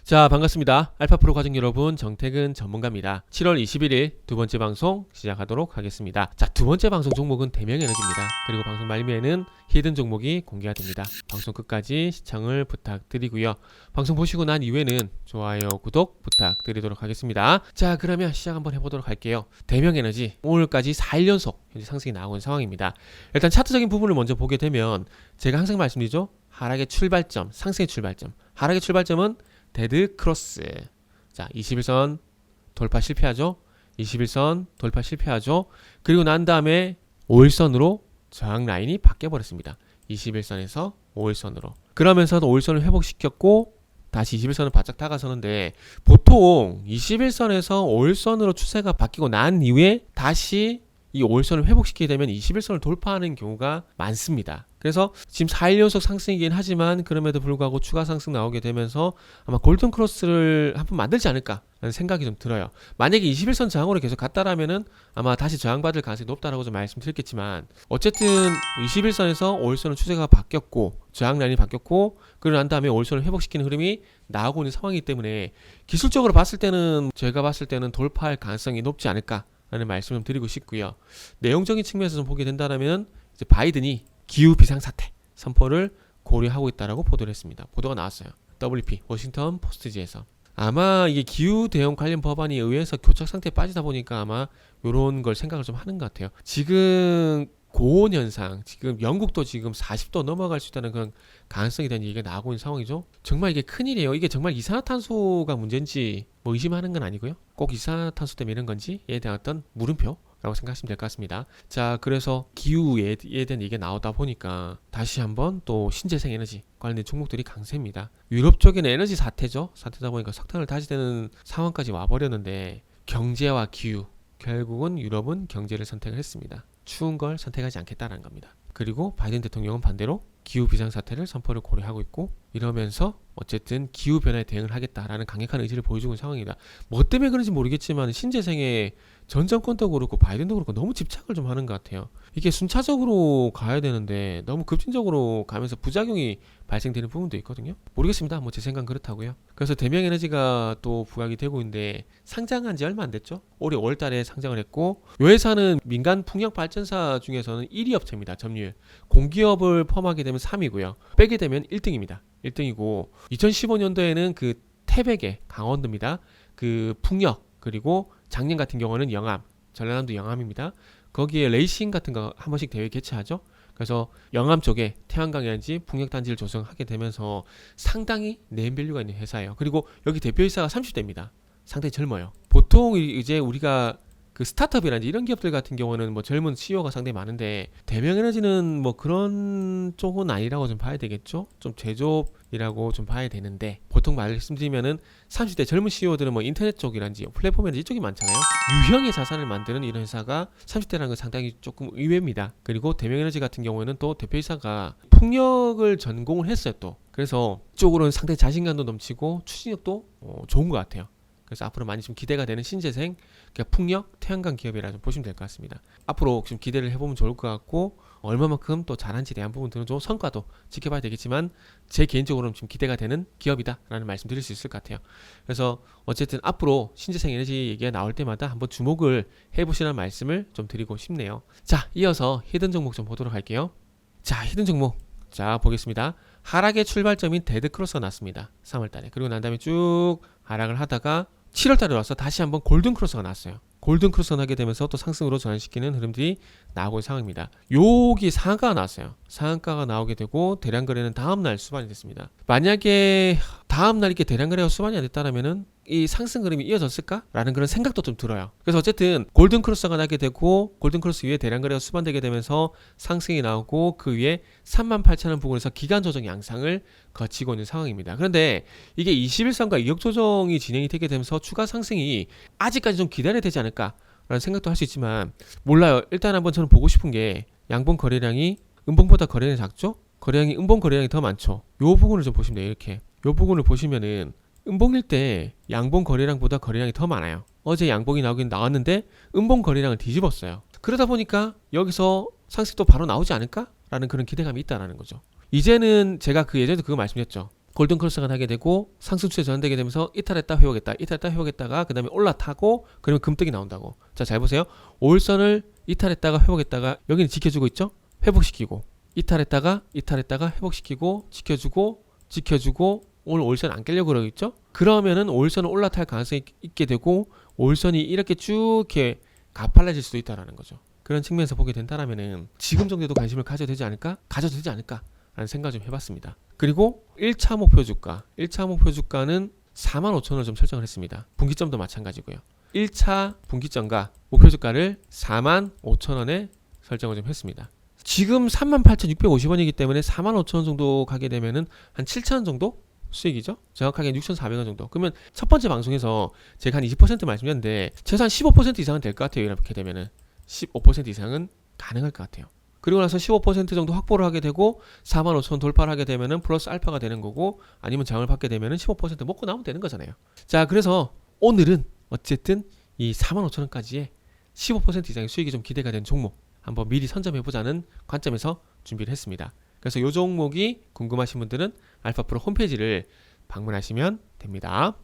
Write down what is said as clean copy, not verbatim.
자, 반갑습니다. 알파프로 과정 여러분, 정태근 전문가입니다. 7월 21일 두 번째 방송 시작하도록 하겠습니다. 자, 두 번째 방송 종목은 대명에너지입니다. 그리고 방송 말미에는 히든 종목이 공개가 됩니다. 방송 끝까지 시청을 부탁드리고요. 방송 보시고 난 이후에는 좋아요, 구독 부탁드리도록 하겠습니다. 자, 그러면 시작 한번 해보도록 할게요. 대명에너지 오늘까지 4일 연속 현재 상승이 나오고 있는 상황입니다. 일단 차트적인 부분을 먼저 보게 되면 제가 항상 말씀드리죠. 하락의 출발점, 상승의 출발점. 하락의 출발점은 데드 크로스. 자, 21선 돌파 실패하죠. 21선 돌파 실패하죠. 그리고 난 다음에 5일선으로 저항 라인이 바뀌어 버렸습니다. 21선에서 5일선으로. 그러면서 5일선을 회복시켰고 다시 21선을 바짝 다가서는데, 보통 21선에서 5일선으로 추세가 바뀌고 난 이후에 다시 이 5일선을 회복시키게 되면 21선을 돌파하는 경우가 많습니다. 그래서 지금 4일 연속 상승이긴 하지만 그럼에도 불구하고 추가 상승 나오게 되면서 아마 골든 크로스를 한번 만들지 않을까 라는 생각이 좀 들어요. 만약에 21선 저항으로 계속 갔다라면은 아마 다시 저항받을 가능성이 높다라고 좀 말씀드렸겠지만, 어쨌든 21선에서 5일선은 추세가 바뀌었고 저항 라인이 바뀌었고, 그러고 난 다음에 5일선을 회복시키는 흐름이 나오고 있는 상황이기 때문에 기술적으로 봤을 때는, 제가 봤을 때는 돌파할 가능성이 높지 않을까 라는 말씀을 좀 드리고 싶고요. 내용적인 측면에서 좀 보게 된다면 이제 바이든이 기후 비상사태 선포를 고려하고 있다라고 보도를 했습니다. 보도가 나왔어요. WP 워싱턴 포스트지에서. 아마 이게 기후 대응 관련 법안에 의해서 교착 상태에 빠지다 보니까 아마 이런 걸 생각을 좀 하는 것 같아요. 지금 고온 현상, 지금 영국도 지금 40도 넘어갈 수 있다는 그런 가능성에 대한 얘기가 나오고 있는 상황이죠. 정말 이게 큰일이에요. 이게 정말 이산화탄소가 문제인지 뭐 의심하는 건 아니고요. 꼭 이산화탄소 때문에 이런 건지에 대한 어떤 물음표라고 생각하시면 될 것 같습니다. 자, 그래서 기후에 대한 얘기가 나오다 보니까 다시 한번 또 신재생 에너지 관련된 종목들이 강세입니다. 유럽 쪽에는 에너지 사태죠. 사태다 보니까 석탄을 다시 되는 상황까지 와버렸는데, 경제와 기후, 결국은 유럽은 경제를 선택을 했습니다. 추운 걸 선택하지 않겠다는 겁니다. 그리고 바이든 대통령은 반대로 기후 비상사태를 선포를 고려하고 있고, 이러면서 어쨌든 기후 변화에 대응을 하겠다라는 강력한 의지를 보여주고 있는 상황입니다. 뭐 때문에 그런지 모르겠지만 신재생에 전 정권도 그렇고 바이든도 그렇고 너무 집착을 좀 하는 것 같아요. 이게 순차적으로 가야 되는데 너무 급진적으로 가면서 부작용이 발생되는 부분도 있거든요. 모르겠습니다. 뭐 제 생각은 그렇다고요. 그래서 대명에너지가 또 부각이 되고 있는데, 상장한 지 얼마 안 됐죠. 올해 5월달에 상장을 했고, 이 회사는 민간 풍력 발전사 중에서는 1위 업체입니다. 점유율. 공기업을 포함하게 되면 3위고요. 빼게 되면 1등입니다. 1등이고 2015년도에는 그 태백의 강원도입니다. 그 풍력, 그리고 작년 같은 경우는 영암, 전라남도 영암입니다. 거기에 레이싱 같은 거 한 번씩 대회 개최하죠. 그래서 영암 쪽에 태양광에너지 풍력단지를 조성하게 되면서 상당히 네임밸류가 있는 회사예요. 그리고 여기 대표이사가 30대입니다. 상당히 젊어요. 보통 이제 우리가 그 스타트업이라든지 이런 기업들 같은 경우는 뭐 젊은 CEO가 상당히 많은데, 대명에너지는 뭐 그런 쪽은 아니라고 좀 봐야 되겠죠. 좀 제조업이라고 좀 봐야 되는데, 보통 말씀드리면은 30대 젊은 CEO들은 뭐 인터넷 쪽이라든지 플랫폼이라든지 이쪽이 많잖아요. 유형의 자산을 만드는 이런 회사가 30대라는 건 상당히 조금 의외입니다. 그리고 대명에너지 같은 경우에는 또 대표이사가 풍력을 전공을 했어요 또. 그래서 이쪽으로는 상당히 자신감도 넘치고 추진력도 좋은 것 같아요. 그래서 앞으로 많이 좀 기대가 되는 신재생, 그러니까 풍력, 태양광 기업이라 좀 보시면 될 것 같습니다. 앞으로 좀 기대를 해보면 좋을 것 같고, 얼마만큼 또 잘한지에 대한 부분들은 좀 성과도 지켜봐야 되겠지만, 제 개인적으로는 좀 기대가 되는 기업이다라는 말씀 드릴 수 있을 것 같아요. 그래서 어쨌든 앞으로 신재생 에너지 얘기가 나올 때마다 한번 주목을 해보시라는 말씀을 좀 드리고 싶네요. 자, 이어서 히든 종목 좀 보도록 할게요. 자, 히든 종목. 자, 보겠습니다. 하락의 출발점인 데드 크로스가 났습니다. 3월달에. 그리고 난 다음에 쭉 하락을 하다가 7월달에 와서 다시 한번 골든 크로스가 났어요. 골든 크로스가 나게 되면서 또 상승으로 전환시키는 흐름들이 나오고 있는 상황입니다. 여기 상한가가 나왔어요. 상한가가 나오게 되고 대량 거래는 다음날 수반이 됐습니다. 만약에 다음날 이렇게 대량 거래가 수반이 안 됐다라면은 이 상승 그림이 이어졌을까? 라는 그런 생각도 좀 들어요. 그래서 어쨌든 골든 크로스가 나게 되고, 골든 크로스 위에 대량 거래가 수반되게 되면서 상승이 나오고, 그 위에 38,000원 부근에서 기간 조정 양상을 거치고 있는 상황입니다. 그런데 이게 21선과 이격 조정이 진행이 되게 되면서 추가 상승이 아직까지 좀 기다려야 되지 않을까 라는 생각도 할 수 있지만 몰라요. 일단 한번 저는 보고 싶은 게 양봉 거래량이 음봉보다 거래량이 작죠? 거래량이 음봉 거래량이 더 많죠. 요 부분을 좀 보시면 돼요. 이렇게 요 부분을 보시면은 음봉일 때 양봉 거래량보다 거래량이 더 많아요. 어제 양봉이 나오긴 나왔는데 음봉 거래량을 뒤집었어요. 그러다 보니까 여기서 상승도 바로 나오지 않을까? 라는 그런 기대감이 있다라는 거죠. 이제는 제가 그 예전에도 그거 말씀드렸죠. 골든 크로스가 나게 되고 상승 추세 전환되게 되면서 이탈했다 회복했다 이탈했다 회복했다가 그 다음에 올라타고 그러면 금떡이 나온다고. 자, 잘 보세요. 5일선을 이탈했다가 회복했다가 여기는 지켜주고 있죠. 회복시키고 이탈했다가 회복시키고 지켜주고 오늘 5일선 안 깨려고 그러겠죠. 그러면은 5일선은 올라탈 가능성이 있게 되고 5일선이 이렇게 쭉 이렇게 가팔라질 수도 있다라는 거죠. 그런 측면에서 보게 된다라면은 지금 정도도 관심을 가져도 되지 않을까 라는 생각을 좀 해봤습니다. 그리고 1차 목표 주가는 45,000원을 좀 설정을 했습니다. 분기점도 마찬가지고요. 1차 분기점과 목표 주가를 45,000원에 설정을 좀 했습니다. 지금 38,650원이기 때문에 45,000원 정도 가게 되면은 한 7,000원 정도 수익이죠. 정확하게 6,400원 정도. 그러면 첫 번째 방송에서 제가 한 20% 말씀드렸는데 최소한 15% 이상은 될 것 같아요. 이렇게 되면은 15% 이상은 가능할 것 같아요. 그리고 나서 15% 정도 확보를 하게 되고 45,000원 돌파를 하게 되면은 플러스 알파가 되는 거고, 아니면 장을 받게 되면은 15% 먹고 나오면 되는 거잖아요. 자, 그래서 오늘은 어쨌든 이 45,000원까지의 15% 이상의 수익이 좀 기대가 되는 종목 한번 미리 선점해보자는 관점에서 준비를 했습니다. 그래서 이 종목이 궁금하신 분들은 알파프로 홈페이지를 방문하시면 됩니다.